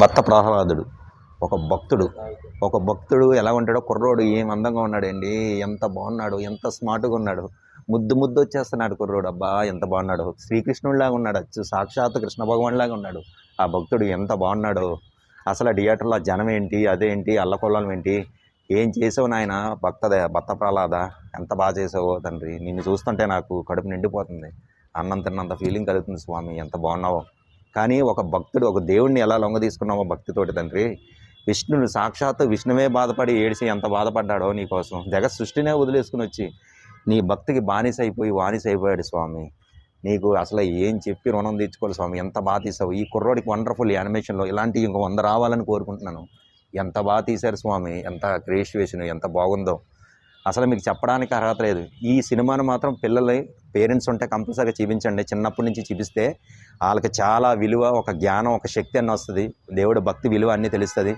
భక్త ప్రహ్లాదుడు ఒక భక్తుడు ఎలా ఉంటాడో, కుర్రోడు ఏం అందంగా ఉన్నాడండి, ఎంత బాగున్నాడు, ఎంత స్మార్ట్గా ఉన్నాడు, ముద్దు ముద్దు వచ్చేస్తున్నాడు కుర్రోడు. అబ్బా ఎంత బాగున్నాడు, శ్రీకృష్ణుడిలాగా ఉన్నాడు, అచ్చు సాక్షాత్ కృష్ణ భగవాన్లాగా ఉన్నాడు ఆ భక్తుడు. ఎంత బాగున్నాడు అసలు. ఆ థియేటర్లో జనం ఏంటి, అదేంటి, అల్లకొల్లం ఏంటి, ఏం చేసావు నాయన భక్త ప్రహ్లాద, ఎంత బాగా చేసావో తండ్రి. నిన్ను చూస్తుంటే నాకు కడుపు నిండిపోతుంది, అన్నం తిన్నంత ఫీలింగ్ కలుగుతుంది స్వామి, ఎంత బాగున్నావో. కానీ ఒక భక్తుడు, ఒక దేవుడిని ఎలా లొంగ తీసుకున్నావో భక్తితోటి తండ్రి. విష్ణుడు సాక్షాత్తు విష్ణువే బాధపడి ఏడిసి ఎంత బాధపడ్డాడో నీకోసం, జగత్ సృష్టినే వదిలేసుకుని వచ్చి నీ భక్తికి వానిసైపోయాడు స్వామి. నీకు అసలు ఏం చెప్పి రుణం తీర్చుకోవాలి స్వామి, ఎంత బాగా తీసావు. ఈ కుర్రోడికి వండర్ఫుల్ యానిమేషన్లో ఇలాంటి ఇంకో 100 రావాలని కోరుకుంటున్నాను. ఎంత బాగా తీశారు స్వామి, ఎంత క్రియేషన్, ఎంత బాగుందో అసలు మీకు చెప్పడానికి అర్హత లేదు. ఈ సినిమాను మాత్రం పేరెంట్స్ ఉంటే కంపల్సరీగా చూపించండి. చిన్నప్పటి నుంచి చూపిస్తే వాళ్ళకి చాలా విలువ, ఒక జ్ఞానం, ఒక శక్తి అన్న వస్తుంది. దేవుడు భక్తి విలువ అన్నీ తెలుస్తుంది.